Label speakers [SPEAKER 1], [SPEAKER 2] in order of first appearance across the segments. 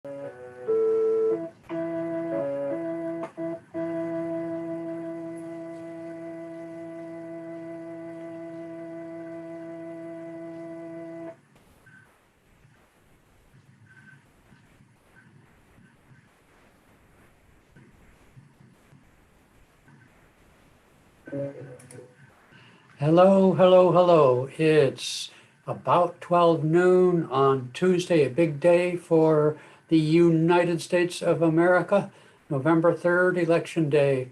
[SPEAKER 1] Hello, hello, hello. It's about 12 noon on Tuesday, a big day for the United States of America, November 3rd, Election Day.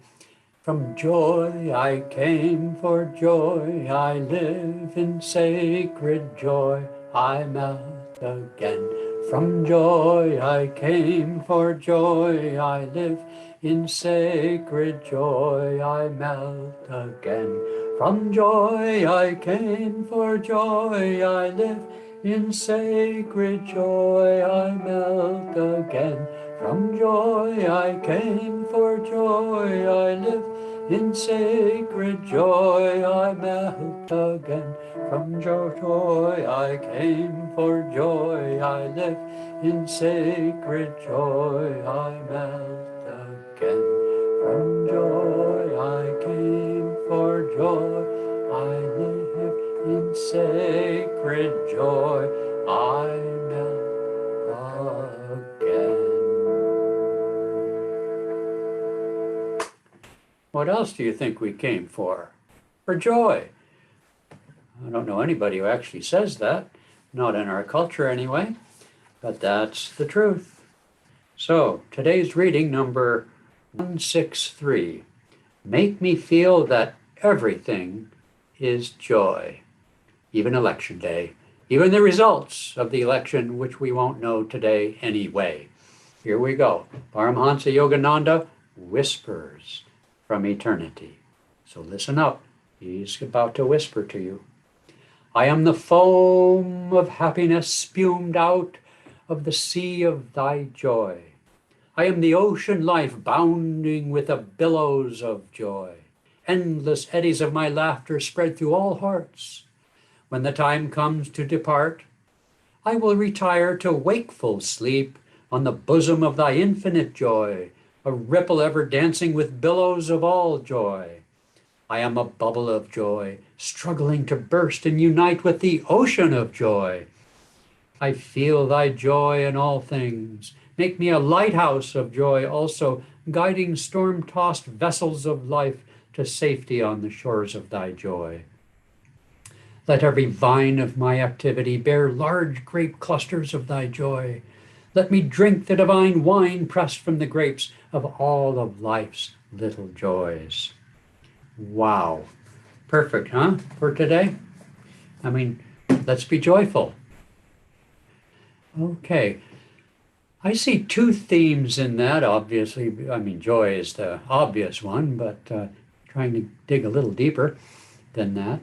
[SPEAKER 1] From joy I came, for joy I live, in sacred joy I melt again. From joy I came, for joy I live, in sacred joy I melt again. From joy I came, for joy I live, in sacred joy I melt again. From joy I came, for joy I live, in sacred joy I melt again. From joy I came, for joy I live, in sacred joy I melt again. From joy I came, for joy I live, in sacred joy I melt again. What else do you think we came for? For joy. I don't know anybody who actually says that, not in our culture anyway, but that's the truth. So today's reading, number 163, make me feel that everything is joy, even election day, even the results of the election, which we won't know today anyway. Here we go. Paramhansa Yogananda whispers from eternity. So listen up. He's about to whisper to you. I am the foam of happiness spumed out of the sea of thy joy. I am the ocean life bounding with the billows of joy. Endless eddies of my laughter spread through all hearts. When the time comes to depart, I will retire to wakeful sleep on the bosom of thy infinite joy, a ripple ever dancing with billows of all joy. I am a bubble of joy, struggling to burst and unite with the ocean of joy. I feel thy joy in all things. Make me a lighthouse of joy also, guiding storm-tossed vessels of life to safety on the shores of thy joy. Let every vine of my activity bear large grape clusters of thy joy. Let me drink the divine wine pressed from the grapes of all of life's little joys. Wow. Perfect, huh, for today? I mean, let's be joyful. Okay. I see two themes in that, obviously. I mean, joy is the obvious one, but trying to dig a little deeper than that.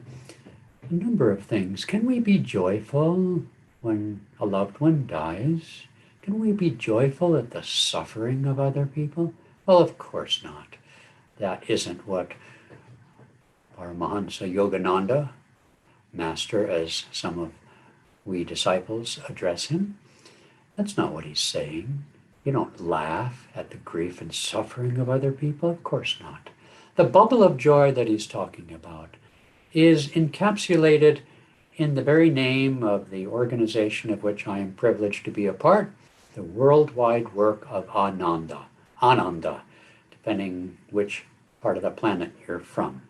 [SPEAKER 1] A number of things. Can we be joyful when a loved one dies? Can we be joyful at the suffering of other people? Well, of course not. That isn't what Paramahansa Yogananda, master as some of we disciples address him, that's not what he's saying. You don't laugh at the grief and suffering of other people. Of course not. The bubble of joy that he's talking about is encapsulated in the very name of the organization of which I am privileged to be a part, the worldwide work of Ananda, depending which part of the planet you're from.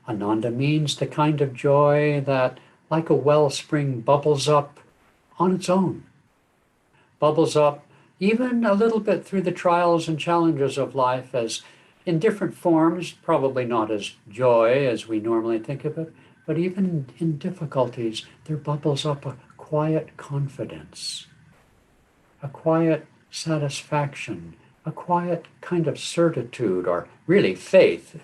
[SPEAKER 1] Ananda means the kind of joy that, like a wellspring, bubbles up on its own. Bubbles up even a little bit through the trials and challenges of life, as in different forms, probably not as joy as we normally think of it, but even in difficulties, there bubbles up a quiet confidence, a quiet satisfaction, a quiet kind of certitude, or really faith.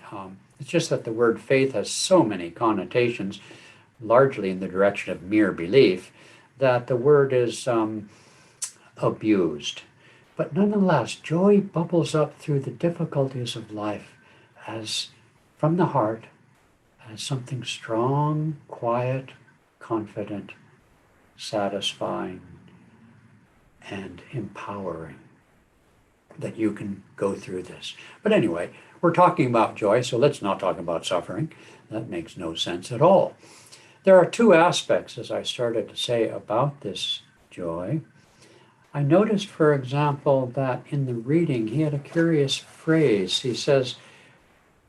[SPEAKER 1] It's just that the word faith has so many connotations, largely in the direction of mere belief, that the word is abused. But nonetheless, joy bubbles up through the difficulties of life as from the heart, as something strong, quiet, confident, satisfying, and empowering that you can go through this. But anyway, we're talking about joy, so let's not talk about suffering. That makes no sense at all. There are two aspects, as I started to say, about this joy. I noticed, for example, that in the reading, he had a curious phrase. He says,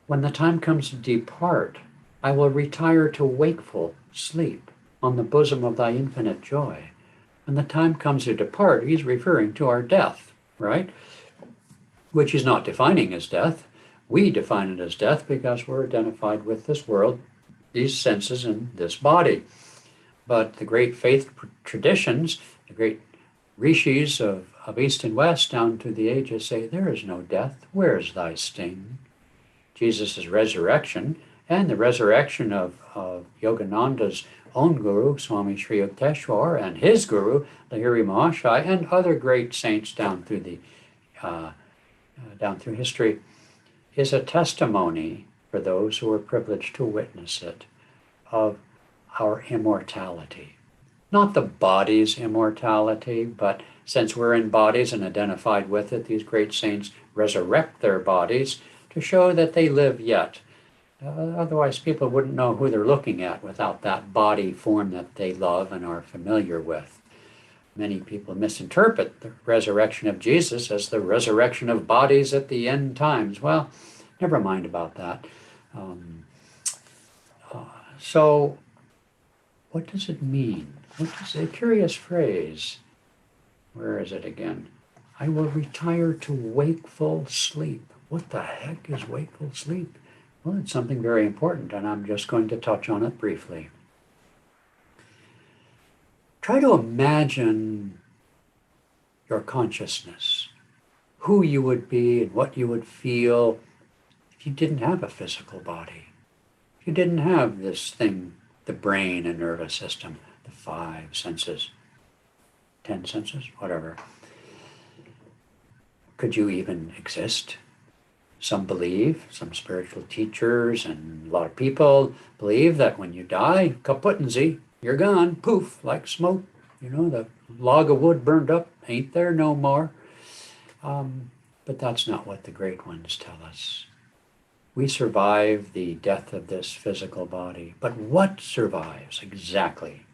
[SPEAKER 1] "When the time comes to depart, I will retire to wakeful sleep on the bosom of thy infinite joy." When the time comes to depart, he's referring to our death, right? Which he's not defining as death. We define it as death because we're identified with this world, these senses, and this body. But the great faith traditions, the great rishis of East and West down to the ages say, there is no death. Where is thy sting? Jesus' resurrection and the resurrection of Yogananda's own guru, Swami Sri Yukteswar, and his guru, Lahiri Mahashai, and other great saints down through history, is a testimony for those who are privileged to witness it of our immortality. Not the body's immortality, but since we're in bodies and identified with it, these great saints resurrect their bodies to show that they live yet. Otherwise, people wouldn't know who they're looking at without that body form that they love and are familiar with. Many people misinterpret the resurrection of Jesus as the resurrection of bodies at the end times. Well, never mind about that. So, what does it mean? What is a curious phrase? Where is it again? I will retire to wakeful sleep. What the heck is wakeful sleep? Well, it's something very important, and I'm just going to touch on it briefly. Try to imagine your consciousness, who you would be and what you would feel if you didn't have a physical body. If you didn't have this thing, the brain and nervous system, the 5 senses, 10 senses, whatever. Could you even exist? Some believe, some spiritual teachers and a lot of people believe that when you die, kaputtenzie, you're gone, poof, like smoke. You know, the log of wood burned up, ain't there no more. But that's not what the great ones tell us. We survive the death of this physical body. But what survives exactly?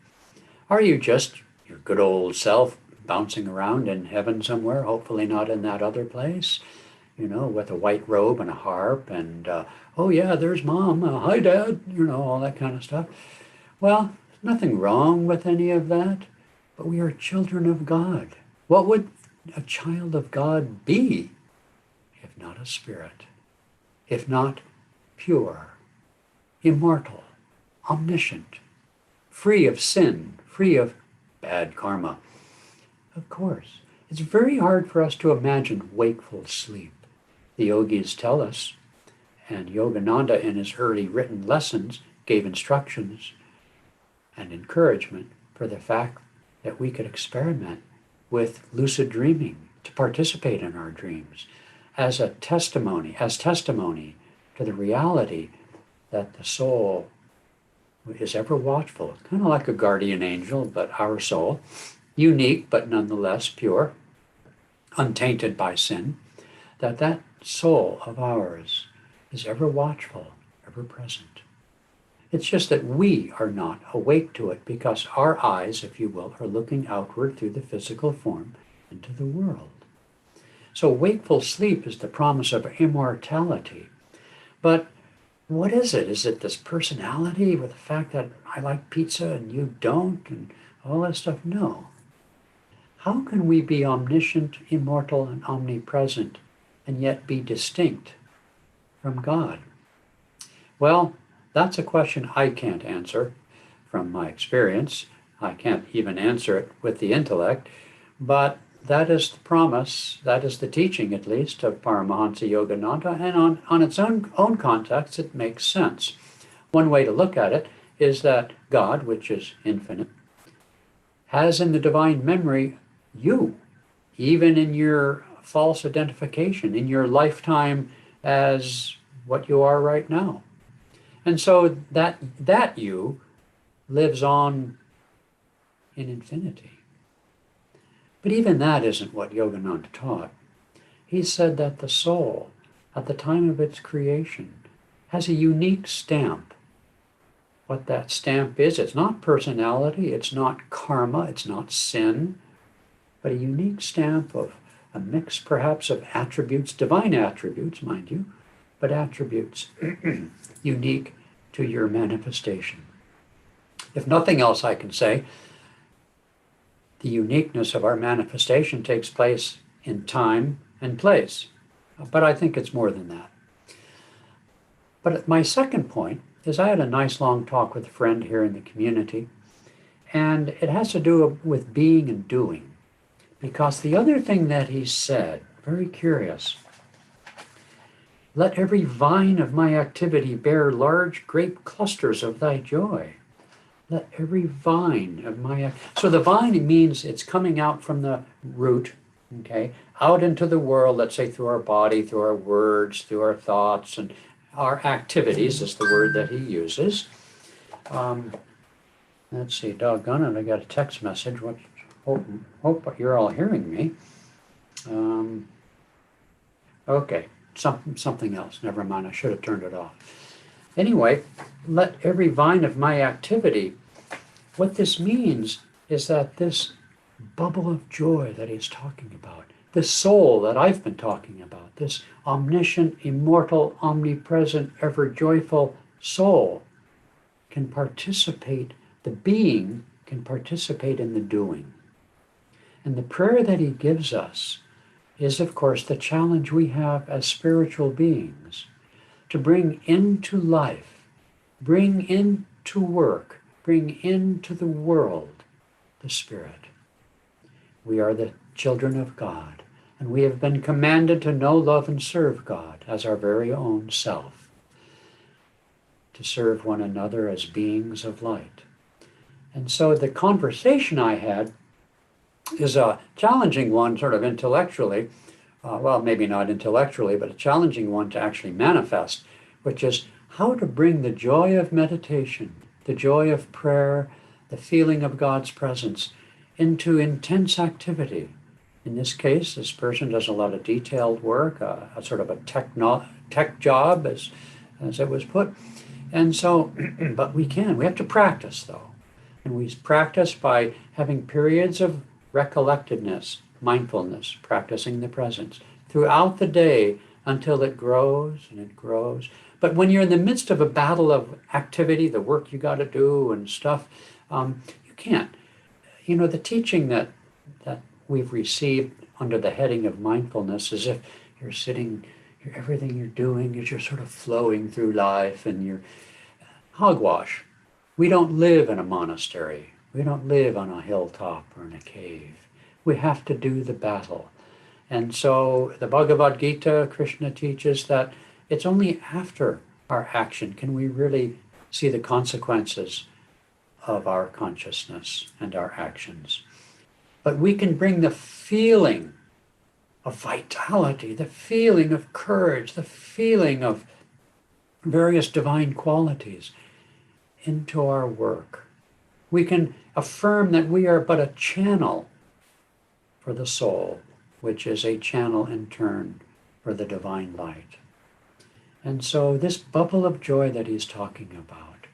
[SPEAKER 1] Are you just your good old self bouncing around in heaven somewhere, hopefully not in that other place? You know, with a white robe and a harp and, oh yeah, there's mom, hi dad, you know, all that kind of stuff. Well, nothing wrong with any of that, but we are children of God. What would a child of God be if not a spirit, if not pure, immortal, omniscient, free of sin, free of bad karma? Of course, it's very hard for us to imagine wakeful sleep. The yogis tell us, and Yogananda in his early written lessons gave instructions and encouragement for the fact that we could experiment with lucid dreaming to participate in our dreams as testimony to the reality that the soul is ever watchful, kind of like a guardian angel, but our soul, unique but nonetheless pure, untainted by sin, that soul of ours is ever watchful, ever present. It's just that we are not awake to it because our eyes, if you will, are looking outward through the physical form into the world. So wakeful sleep is the promise of immortality. But what is it? Is it this personality with the fact that I like pizza and you don't and all that stuff? No. How can we be omniscient, immortal, and omnipresent and yet be distinct from God? Well, that's a question I can't answer from my experience. I can't even answer it with the intellect, but that is the promise, that is the teaching at least of Paramahansa Yogananda, and on its own context it makes sense. One way to look at it is that God, which is infinite, has in the divine memory you, even in your false identification, in your lifetime as what you are right now. And so that you lives on in infinity. But even that isn't what Yogananda taught. He said that the soul, at the time of its creation, has a unique stamp. What that stamp is, it's not personality, it's not karma, it's not sin, but a unique stamp of a mix perhaps of attributes, divine attributes, mind you, but attributes unique to your manifestation. If nothing else, I can say the uniqueness of our manifestation takes place in time and place. But I think it's more than that. But my second point is I had a nice long talk with a friend here in the community, and it has to do with being and doing. Because the other thing that he said, very curious, let every vine of my activity bear large grape clusters of thy joy. Let every vine of my... So the vine means it's coming out from the root, okay, out into the world, let's say through our body, through our words, through our thoughts, and our activities is the word that he uses. Let's see, doggone it, I got a text message. Hope you're all hearing me. Okay, something else. Never mind, I should have turned it off. Anyway, let every vine of my activity, what this means is that this bubble of joy that he's talking about, this soul that I've been talking about, this omniscient, immortal, omnipresent, ever joyful soul can participate, the being can participate in the doing. And the prayer that he gives us is, of course, the challenge we have as spiritual beings to bring into life, bring into work, bring into the world the Spirit. We are the children of God, and we have been commanded to know, love, and serve God as our very own self, to serve one another as beings of light. And so the conversation I had is a challenging one, sort of intellectually, well, maybe not intellectually, but a challenging one to actually manifest, which is how to bring the joy of meditation, the joy of prayer, the feeling of God's presence into intense activity. In this case, this person does a lot of detailed work, a sort of a tech job, as it was put. And so, but we have to practice, though. And we practice by having periods of recollectedness, mindfulness, practicing the presence throughout the day until it grows and it grows. But when you're in the midst of a battle of activity, the work you got to do and stuff, you can't. You know, the teaching that we've received under the heading of mindfulness is if you're sitting, everything you're doing is you're sort of flowing through life and you're hogwash. We don't live in a monastery. We don't live on a hilltop or in a cave. We have to do the battle. And so the Bhagavad Gita, Krishna teaches that it's only after our action can we really see the consequences of our consciousness and our actions. But we can bring the feeling of vitality, the feeling of courage, the feeling of various divine qualities into our work. We can affirm that we are but a channel for the soul, which is a channel in turn for the divine light. And so this bubble of joy that he's talking about,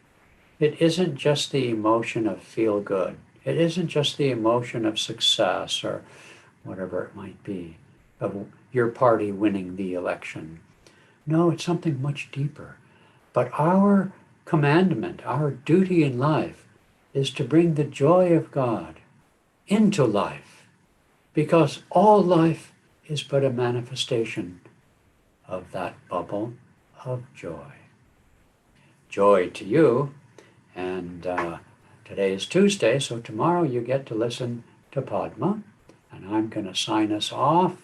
[SPEAKER 1] it isn't just the emotion of feel good. It isn't just the emotion of success or whatever it might be, of your party winning the election. No, it's something much deeper. But our commandment, our duty in life, is to bring the joy of God into life, because all life is but a manifestation of that bubble of joy. Joy to you, and today is Tuesday, so tomorrow you get to listen to Padma, and I'm going to sign us off